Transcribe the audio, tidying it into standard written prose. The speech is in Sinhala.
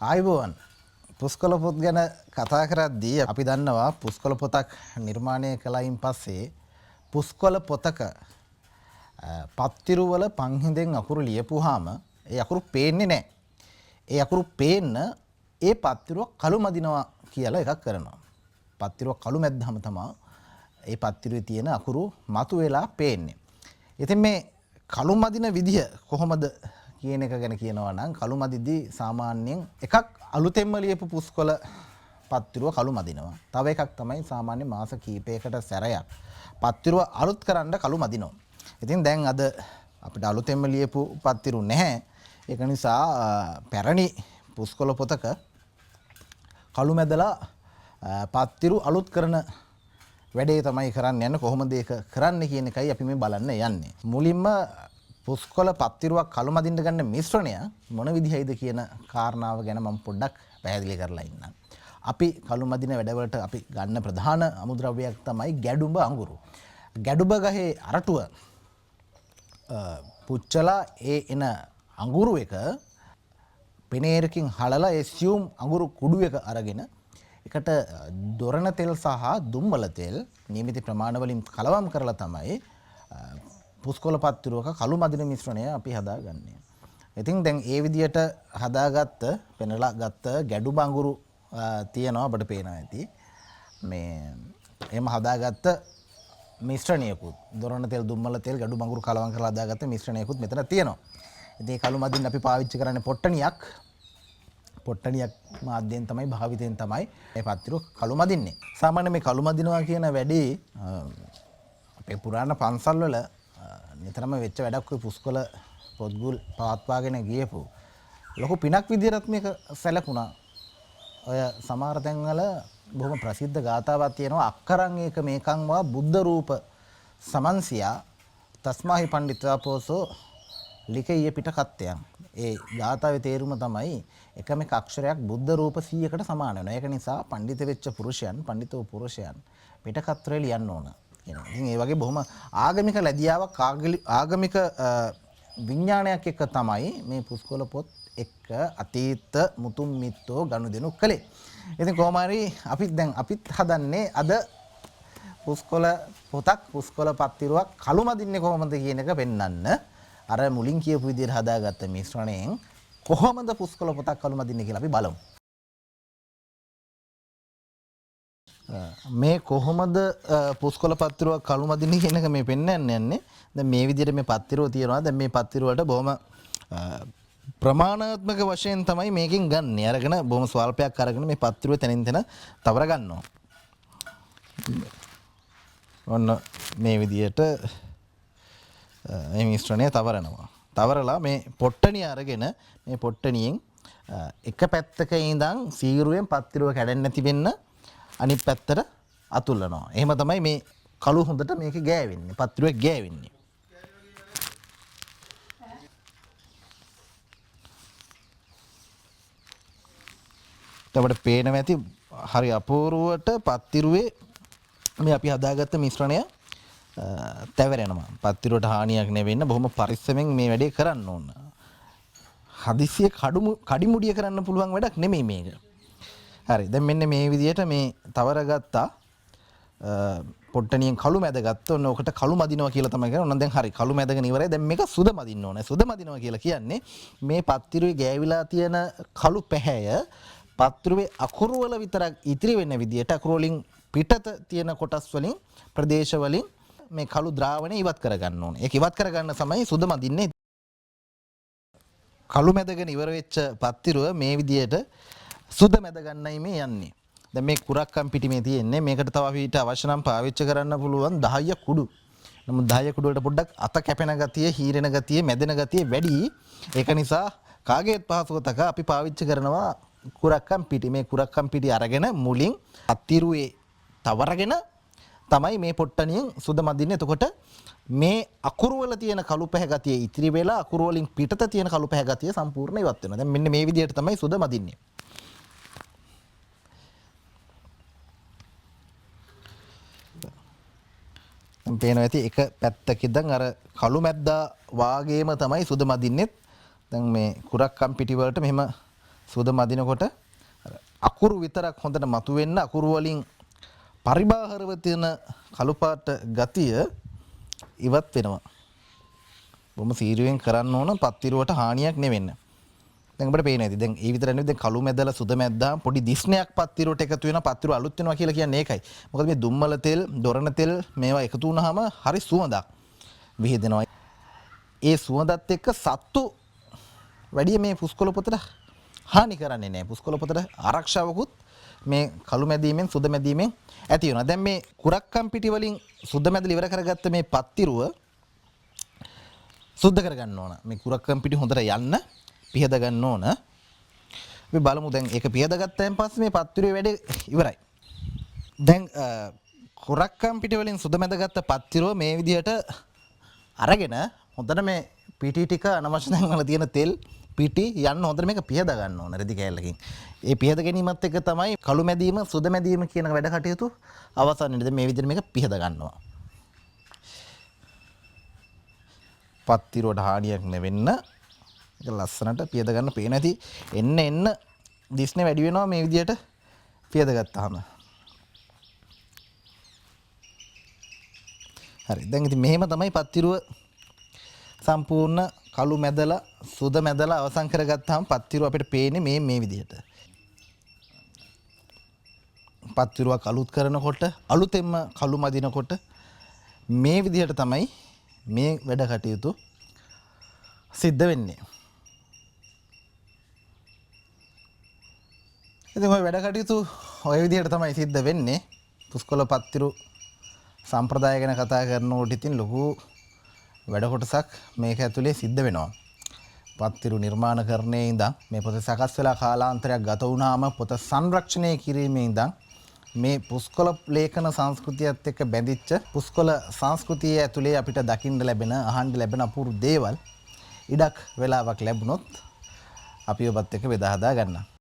ආයුබෝවන් පුස්කොළ පොත් ගැන කතා කරද්දී අපි දන්නවා පුස්කොළ පොතක් නිර්මාණය කළයින් පස්සේ පුස්කොළ පොතක පත්තිරුවල පන්හිඳෙන් අකුරු ලියපුවාම ඒ අකුරු පේන්නේ නැහැ. ඒ අකුරු පේන්න ඒ පත්තිරුව කළු මදිනවා කියලා එකක් කරනවා. පත්තිරුව කළු මැද්දාම තමයි ඒ පත්තිරුවේ තියෙන අකුරු මතු වෙලා පේන්නේ. ඉතින් මේ කළු මදින විදිය කොහොමද කියන එක ගැන කියනවා නම් කළු මදිද්දී සාමාන්‍යයෙන් එකක් අලුතෙන්ම ලියපු පුස්කොළ පත්තිරුව කළු මදිනවා. තව එකක් තමයි සාමාන්‍ය මාස කීපයකට සැරයක් පත්තිරුව අලුත් කරන්න කළු මදිනවා. ඉතින් දැන් අද අපිට අලුතෙන්ම ලියපු පත්තිරු නැහැ. ඒක නිසා පැරණි පුස්කොළ පොතක කළු මැදලා පත්තිරු අලුත් කරන වැඩේ තමයි කරන්න යන්නේ. කොහොමද ඒක කරන්න කියන එකයි අපි මේ බලන්න යන්නේ. මුලින්ම පුස්කොළ පත්තිරුවක් කළු මදින්න ගන්න මිශ්‍රණය මොන විදිහයිද කියන කාරණාව ගැන මම පොඩ්ඩක් පැහැදිලි කරලා ඉන්නම්. අපි කළු මදින වැඩවලට අපි ගන්න ප්‍රධාන අමුද්‍රව්‍යයක් තමයි ගැඩුඹ අඟුරු. ගැඩුඹ ගහේ අරටුව පුච්චලා ඒ එන අඟුරු එක පෙනේරකින් හලලා ඒ සියුම් අඟුරු කුඩු එක අරගෙන එකට දොරණ තෙල් සහ දුම්බල තෙල් නියමිත ප්‍රමාණ වලින් කලවම් කරලා තමයි පුස්කොළ පත්තිරුවක කළු මදින මිශ්‍රණය අපි හදාගන්නේ. ඉතින් දැන් ඒ විදියට හදාගත්ත පෙනලා ගත්ත ගැඩුඹ අඟුරු තියෙනවා අපිට පේනවා ඇති. මේ එහෙම හදාගත්ත මිශ්‍රණයකුත් දොරණ තෙල් දුම්බල තෙල් ගැඩුඹ අඟුරු කලවම් කරලා හදාගත්ත මිශ්‍රණයකුත් මෙතන තියෙනවා. ඉතින් කළු මදින්න අපි පාවිච්චි කරන්නේ පොට්ටනියක් මාධ්‍යයෙන් තමයි භාවිතයෙන් තමයි මේ පත්තිරුව කළු මදින්නේ. සාමාන්‍ය මේ කළු මදිනවා කියන වැඩේ අපේ පුරාණ පන්සල් වල නිතරම වෙච්ච වැඩක් ඔය පුස්කොළ පොත්ගුල් පවත්වාගෙන ගියපු ලොකු පිනක් විදිහට මේක සැලකුණා. ඔය සමහර තැන්වල බොහොම ප්‍රසිද්ධ ගාථාවක් තියෙනවා අක්කරං ඒක මේකං වා බුද්ධ රූප සමන්සියා තස්මාහි පණ්ඩිතාපෝසෝ ලිකේය පිටකත්යන්. ඒ ගාථාවේ තේරුම තමයි එකම එක අක්ෂරයක් බුද්ධ රූප 100කට සමාන වෙනවා. ඒක නිසා පඬිත වෙච්ච පුරුෂයන් පඬිතෝ පුරුෂයන් පිටකත්‍රය ලියන්න ඕන. ඉතින් ඒ වගේ බොහොම ආගමික ලැබියාවක් ආගමික විඥානයක් එක්ක තමයි මේ පුස්කොළ පොත් එක්ක අතීත මුතුන් මිත්තෝ ගනුදෙනු කළේ. ඉතින් කොහොම හරි අපිත් හදන්නේ අද පුස්කොළ පොතක් පුස්කොළ පත්තිරුවක් කළු මදින්නේ කොහොමද කියන එක පෙන්වන්න. අර මුලින් කියපු විදිහට හදාගත්ත මිශ්‍රණයෙන් කොහොමද පුස්කොළ පොතක් කළු මදින්නේ කියලා අපි බලමු. මේ කොහොමද පුස්කොළ පත්තිරුවක් කළු මදින්නේ කියන එක මේ පෙන්වන්න යන්නේ. දැන් මේ විදිහට මේ පත්තිරුව තියෙනවා. දැන් මේ පත්තිරුවට බොහොම ප්‍රමාණාත්මක වශයෙන් තමයි මේකෙන් ගන්න. අරගෙන බොහොම ස්වල්පයක් අරගෙන මේ පත්තිරුව තනින් තන තවර ගන්නවා. ඔන්න මේ විදිහට මේ මිශ්‍රණය තවරනවා. තවරලා මේ පොට්ටනිය අරගෙන මේ පොට්ටනියෙන් එක පැත්තක ඉඳන් සීරුවෙන් පත්තිරුව කැඩෙන්නේ නැති වෙන්න අනිත් පැත්තට අතුල්ලනවා. එහෙම තමයි මේ කළු හොඳට මේක ගෑවෙන්නේ. පත්තිරුවේ ගෑවෙන්නේ. අපිට පේනවා ඇති හරි අපූර්වට පත්තිරුවේ මේ අපි හදාගත්ත මිශ්‍රණය තැවරෙනවා. පත්තිරුවට හානියක් නෙවෙන්න බොහොම පරිස්සමෙන් මේ වැඩේ කරන්න ඕන. හදිසිය කඩිමුඩිය කරන්න පුළුවන් වැඩක් නෙමෙයි මේක. හරි. දැන් මෙන්න මේ විදිහට මේ තවරගත්තා පොට්ටනියෙන් කළු මැද ගත්තා. ඔන්න ඔකට කළු මදිනවා කියලා තමයි කියන්නේ. ඔන්න දැන් හරි කළු මැදගෙන ඉවරයි. දැන් මේක සුද මදින්න ඕනේ. සුද මදිනවා කියලා කියන්නේ මේ පත්තිරුවේ ගෑවිලා තියෙන කළු පැහැය පත්තිරුවේ අකුරු වල විතරක් ඉතිරි වෙන විදිහට අකුරු වලින් පිටත තියෙන කොටස් වලින් ප්‍රදේශ වලින් මේ කළු ද්‍රාවණය ඉවත් කරගන්න ඕනේ. ඒක ඉවත් කරගන්න තමයි සුද මදින්නේ. කළු මැදගෙන ඉවර වෙච්ච පත්තිරුව මේ විදිහට සුද මැද ගන්නයි මේ යන්නේ. දැන් මේ කුරක්කම් පිටි මේ තියෙන්නේ. මේකට තව අපිට අවශ්‍ය නම් පාවිච්චි කරන්න පුළුවන් 10 කුඩු. නමුත් 10 කුඩු වලට පොඩ්ඩක් අත කැපෙන ගතිය, හීරෙන ගතිය, මැදෙන ගතිය වැඩි. ඒක නිසා කාගේත් පහසුවතක අපි පාවිච්චි කරනවා කුරක්කම් පිටි. මේ කුරක්කම් පිටි අරගෙන මුලින් පත්තිරුවේ තවරගෙන තමයි මේ පොට්ටනියෙන් සුද මදින්නේ. එතකොට මේ අකුරු වල තියෙන කළු පැහැ ගතිය ඉතිරි වෙලා අකුරු වලින් පිටත තියෙන කළු පැහැ ගතිය සම්පූර්ණ ඉවත් වෙනවා. දැන් මෙන්න මේ විදිහට තමයි සුද මදින්නේ. දැන් පේනවා ඇති එක පැත්තක ඉඳන් අර කළු මැද්දා වාගේම තමයි සුද මදින්නෙත්. දැන් මේ කුරක්කම් පිටි වලට මෙහෙම සුවඳ මදිනකොට අකුරු විතරක් හොඳට මතුවෙන්න අකුරු වලින් පරිබාහිරව තියෙන කළු පාට ගතිය ඉවත් වෙනවා. බොහොම සීරුවෙන් කරන්න ඕන පත්තිරුවට හානියක් නෙවෙන්න. දැන් අපිට පේන ඇති. දැන් ඒ විතර නෙවෙයි දැන් කළු මැදලා සුද මැද්දාම පොඩි දිස්නයක් පත්තිරුවට එකතු වෙනවා. පත්තිරුව අලුත් වෙනවා කියලා කියන්නේ ඒකයි. මොකද මේ දුම්මල තෙල්, දොරණ තෙල් මේවා එකතු වුනහම හරි සුවඳක් විහිදෙනවා. ඒ සුවඳත් එක්ක සත්තු වැඩි මේ පුස්කොළ පොතට හානි කරන්නේ නැහැ. පුස්කොළ පොතට ආරක්ෂාවකුත් මේ කළු මැදීමෙන් සුද මැදීමෙන් ඇති වෙනවා. දැන් මේ කුරක්කම් පිටි වලින් සුද මැදලා ඉවර කරගත්ත මේ පත්තිරුව සුද්ධ කරගන්න ඕන. මේ කුරක්කම් පිටි හොඳට යන්න පිහද ගන්න ඕන. අපි බලමු දැන් ඒක පිහද ගත්තයින් පස්සේ මේ පත්තිරුවේ වැඩේ ඉවරයි. දැන් කුරක්කම් පිටි වලින් සුද මැදගත්ත පත්තිරුව මේ විදිහට අරගෙන හොඳට මේ පිටි ටික අනවශ්‍ය තැන් වල තියෙන තෙල් පිටි යන්න හොඳට මේක පිහද ගන්න ඕන රෙදි කෑල්ලකින්. ඒ පිහද ගැනීමත් එක්ක තමයි කළු මැදීම සුද මැදීම කියන වැඩ කටයුතු අවසානයේදී මේ විදිහට මේක පිහද ගන්නවා. පත්තිරුවට හානියක් නෙවෙන්න ඒක ලස්සනට පියද ගන්න පේන ඇති එන්න දිස්නේ වැඩි වෙනවා මේ විදියට පියද ගත්තාම. හරි දැන් ඉතින් මෙහෙම තමයි පත්තිරුව සම්පූර්ණ කළු මැදලා සුද මැදලා අවසන් කරගත්තාම පත්තිරුව අපිට පේන්නේ මේ විදියට. පත්තිරුවක් අලුත් කරනකොට අලුතෙන්ම කළු මදිනකොට මේ විදියට තමයි මේ වැඩ කටයුතු සිද්ධ වෙන්නේ. ඉතින් ඔය වැඩ කටයුතු ඔය විදිහට තමයි සිද්ධ වෙන්නේ. පුස්කොළ පත්තිරු සම්ප්‍රදාය ගැන කතා කරනකොට ඉතින් ලොකු වැඩ කොටසක් මේක ඇතුලේ සිද්ධ වෙනවා. පත්තිරු නිර්මාණකරණයේ ඉඳන් මේ පොත සකස් වෙලා කාලාන්තරයක් ගත වුණාම පොත සංරක්ෂණය කිරීමේ ඉඳන් මේ පුස්කොළ ලේඛන සංස්කෘතියත් එක්ක බැඳිච්ච පුස්කොළ සංස්කෘතිය ඇතුලේ අපිට දකින්න ලැබෙන අහන්න ලැබෙන අපූර්ව දේවල් ඉඩක් වෙලාවක් ලැබුණොත් අපි ඔබත් එක්ක බෙදා හදා ගන්නවා.